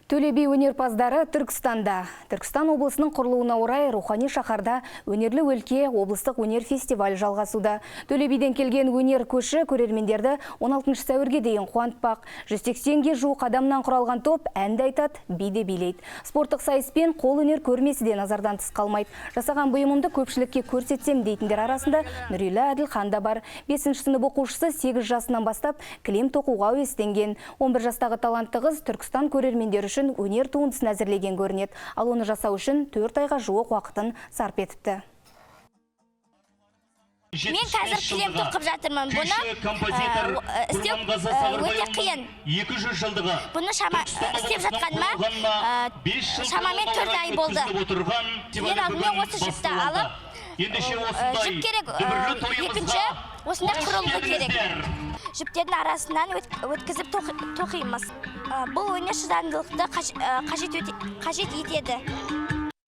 Төле би өнерпаздары Түркістанда. Түркістан облысының құрылуына орай рухани шаһарда өнерлі өлке облыстық өнер фестивалі жалғасуда. Төле биден келген өнер көші көрермендерді 16 сәуірге дейін қуантпақ. 180-ге жуық адамнан құралған топ әнді айтады, биде билейді. Спорттық сайыспен қол өнер көрмесі де назардан тыс қалмайды. Жасаған бұйымымды көпшілікке көрсетсем дейтіндер арасында Нұрилә Әділхан да бар. 5-ші сынып оқушысы 8 жасынан бастап кілем тоқуға әуестенген. 11 жастағы талантты қыз Түркістан көрермендері үшін өнер туындысын әзірлеген көрінеді. Ал оны жасау үшін 4 айға жуық уақытын сарп етіпті. Мен қазір кілем тоқып жатырмын. Бұны істеу өте қиын. Бұны істеп жатқаныма шамамен 4 ай болды. Мен алдымен осы жіпті алып, жіп керек, екінші осындай құрылғы керек. Жіптердің арасынан өткізіп тоқимыз. Бұл өнер шыдамдылықты қажет етеді.